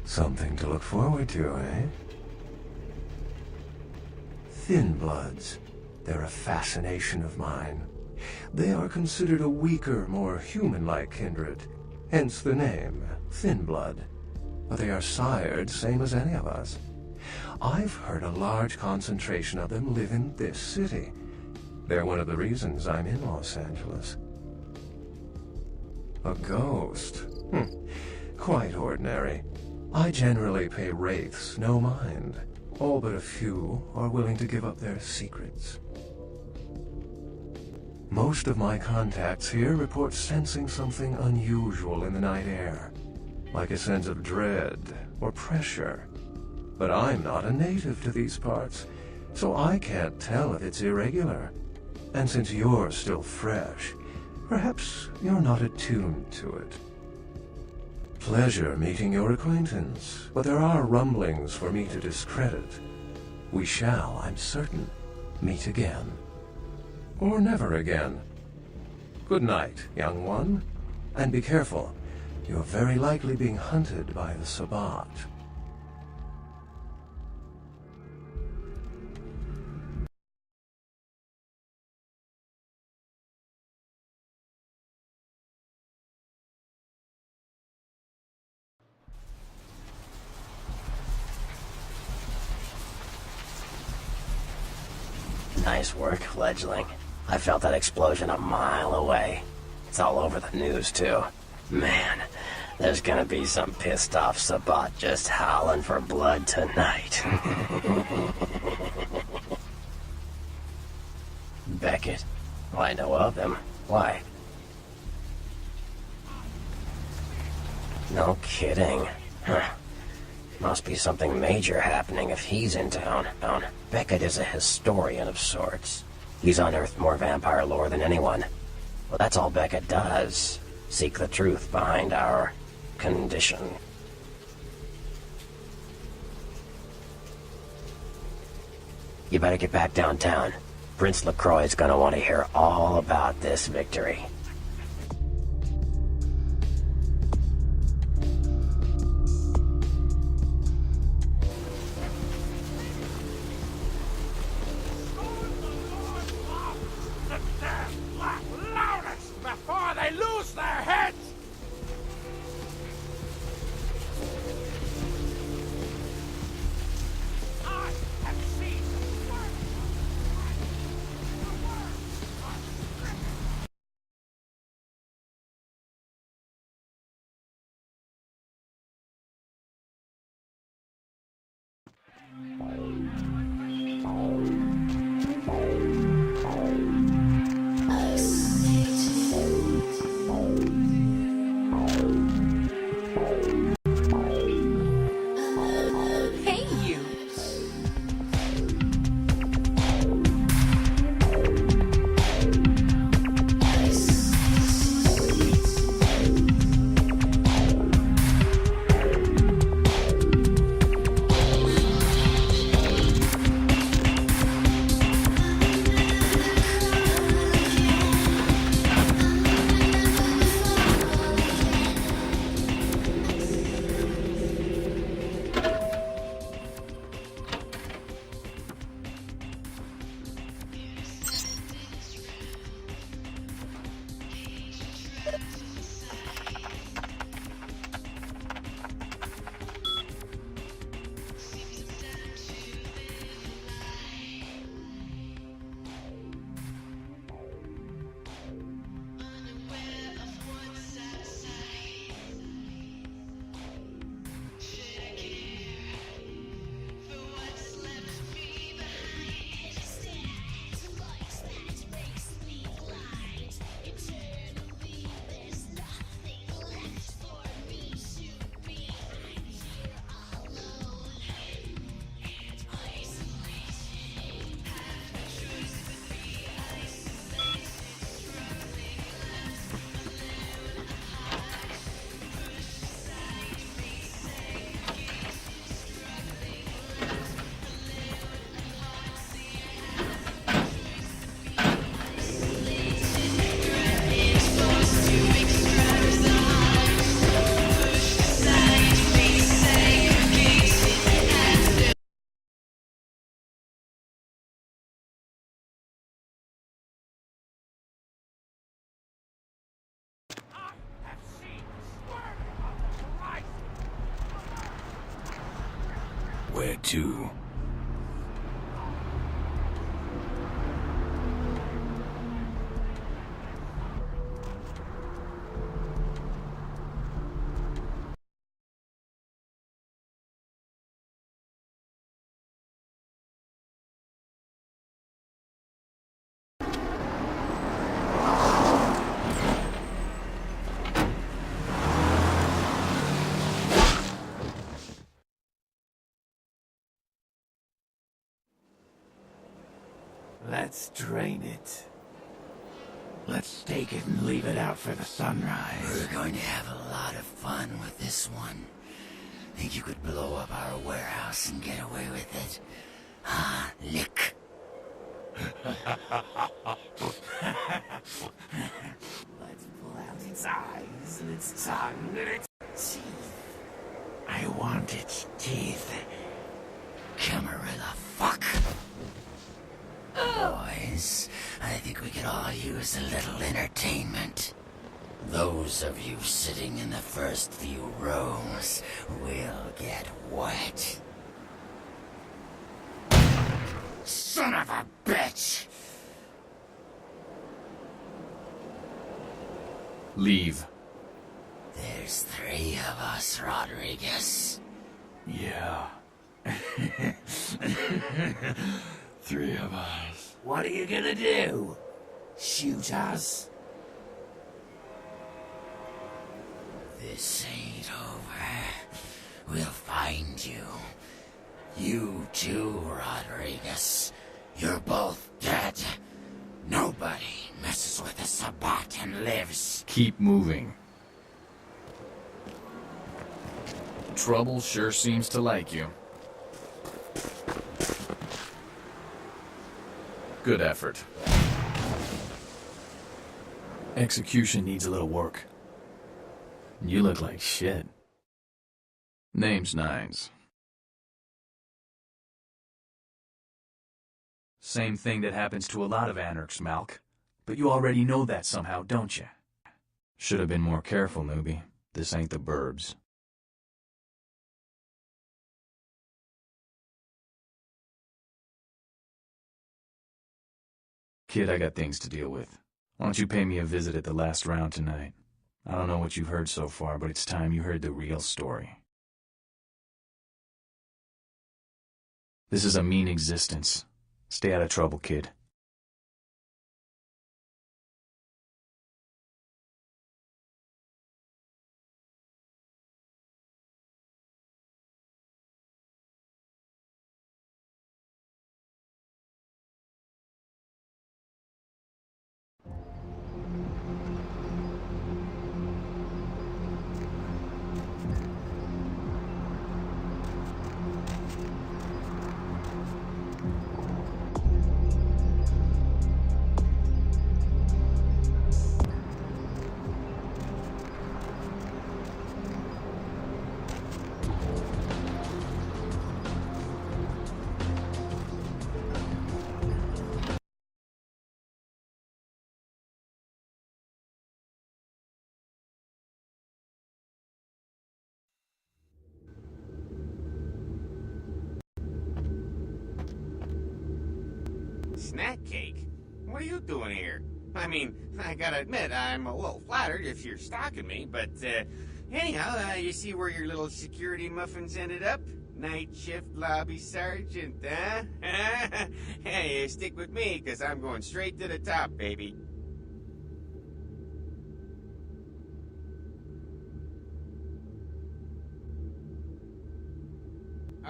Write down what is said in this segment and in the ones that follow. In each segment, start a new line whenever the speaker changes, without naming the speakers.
Something to look forward to, eh? Thin Bloods. They're a fascination of mine. They are considered a weaker, more human-like kindred, hence the name, Thin Blood. But they are sired same as any of us. I've heard a large concentration of them live in this city. They're one of the reasons I'm in Los Angeles. A ghost? Quite ordinary. I generally pay wraiths no mind. All but a few are willing to give up their secrets. Most of my contacts here report sensing something unusual in the night air, like a sense of dread or pressure. But I'm not a native to these parts, so I can't tell if it's irregular. And since you're still fresh, perhaps you're not attuned to it. Pleasure meeting your acquaintance, but there are rumblings for me to discredit. We shall, I'm certain, meet again. Or never again. Good night, young one. And be careful. You're very likely being hunted by the Sabbat.
Nice work, fledgling. I felt that explosion a mile away. It's all over the news, too. Man, there's gonna be some pissed off Sabbat just howling for blood tonight. Beckett. Well, I know of him. Why? No kidding. Huh. Must be something major happening if he's in town. Beckett is a historian of sorts. He's unearthed more vampire lore than anyone. Well, that's all Beckett does. Seek the truth behind our condition. You better get back downtown. Prince LaCroix's gonna want to hear all about this victory.
Before they lose their heads!
too.
Let's drain it. Let's take it and leave it out for the sunrise.
We're going to have a lot of fun with this one. Think you could blow up our warehouse and get away with it? Ah, lick.
Let's pull out its eyes and its tongue and its teeth. I want its teeth.
Camarilla fuck. Boys, I think we could all use a little entertainment. Those of you sitting in the first few rows will get wet. Son of a bitch!
Leave.
There's 3 of us, Rodriguez.
Yeah. 3 of us. What are you gonna do? Shoot us?
This ain't over. We'll find you. You too, Rodriguez. You're both dead. Nobody messes with a Sabbat and lives.
Keep moving. Trouble sure seems to like you. Good effort. Execution needs a little work. You look like shit. Name's Nines. Same thing that happens to a lot of anarchs, Malk. But you already know that somehow, don't you? Should have been more careful, newbie. This ain't the burbs. Kid, I got things to deal with. Why don't you pay me a visit at the last round tonight? I don't know what you've heard so far, but it's time you heard the real story. This is a mean existence. Stay out of trouble, kid.
Snack cake? What are you doing here? I mean, I gotta admit, I'm a little flattered if you're stalking me, but, anyhow, you see where your little security muffins ended up? Night shift lobby sergeant, huh? Hey, stick with me, because I'm going straight to the top, baby.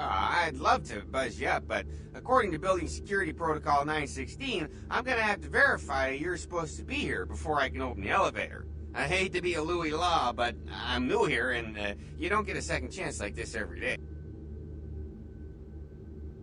I'd love to buzz you up, but according to Building Security Protocol 916, I'm gonna have to verify you're supposed to be here before I can open the elevator. I hate to be a Louis Law, but I'm new here, and you don't get a second chance like this every day.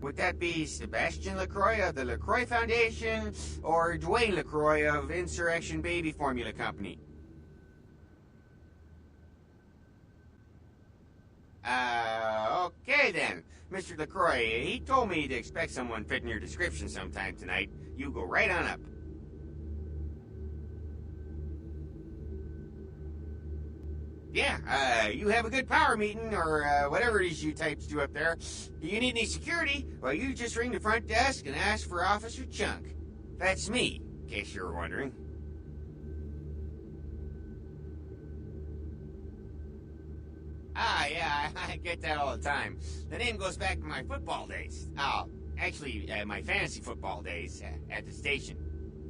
Would that be Sebastian LaCroix of the LaCroix Foundation, or Dwayne LaCroix of Insurrection Baby Formula Company? Okay then. Mr. LaCroix, he told me to expect someone fitting your description sometime tonight. You go right on up. Yeah, you have a good power meeting, or whatever it is you types do up there. You need any security? Well, you just ring the front desk and ask for Officer Chunk. That's me, in case you were wondering. Ah, yeah, I get that all the time. The name goes back to my football days. Oh, actually, my fantasy football days at the station.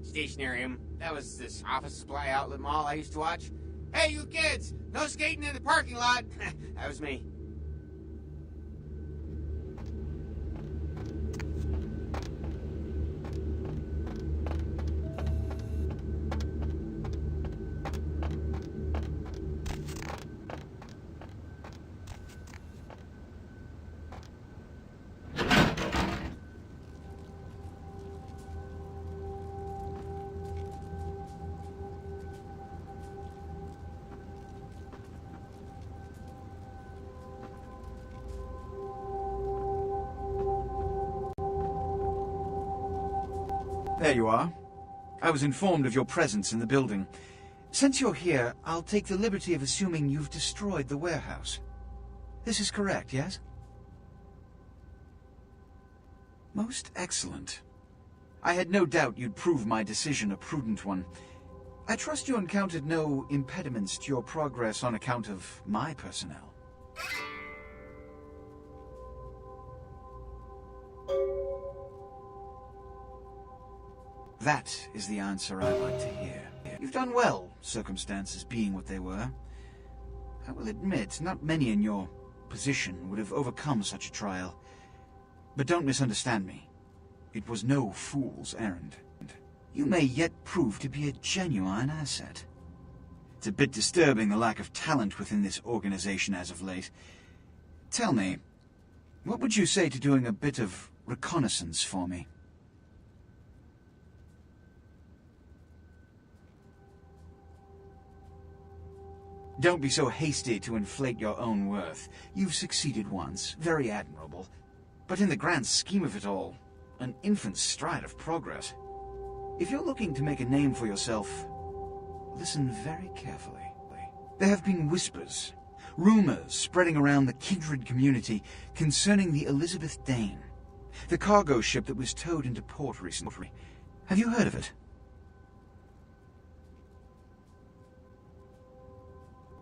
Stationarium. That was this office supply outlet mall I used to watch. Hey, you kids! No skating in the parking lot! That was me.
There you are. I was informed of your presence in the building. Since you're here, I'll take the liberty of assuming you've destroyed the warehouse. This is correct, yes? Most excellent. I had no doubt you'd prove my decision a prudent one. I trust you encountered no impediments to your progress on account of my personnel. That is the answer I'd like to hear. You've done well, circumstances being what they were. I will admit, not many in your position would have overcome such a trial. But don't misunderstand me. It was no fool's errand. You may yet prove to be a genuine asset. It's a bit disturbing, the lack of talent within this organization as of late. Tell me, what would you say to doing a bit of reconnaissance for me? Don't be so hasty to inflate your own worth. You've succeeded once, very admirable. But in the grand scheme of it all, an infant stride of progress. If you're looking to make a name for yourself, listen very carefully. There have been whispers, rumors spreading around the kindred community concerning the Elizabeth Dane, the cargo ship that was towed into port recently. Have you heard of it?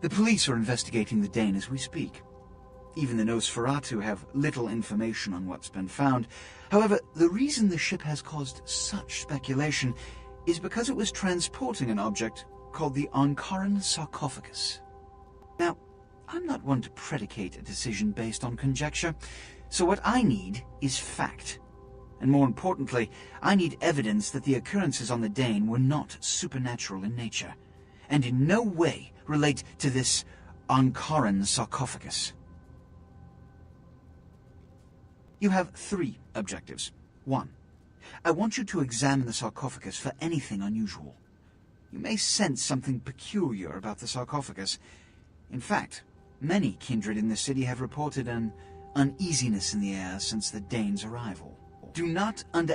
The police are investigating the Dane as we speak. Even the Nosferatu have little information on what's been found. However, the reason the ship has caused such speculation is because it was transporting an object called the Ankaran sarcophagus. Now, I'm not one to predicate a decision based on conjecture, so what I need is fact. And more importantly, I need evidence that the occurrences on the Dane were not supernatural in nature, and in no way relate to this Ankaran sarcophagus. You have 3 objectives. 1. I want you to examine the sarcophagus for anything unusual. You may sense something peculiar about the sarcophagus. In fact, many kindred in the city have reported an uneasiness in the air since the Dane's arrival. Do not under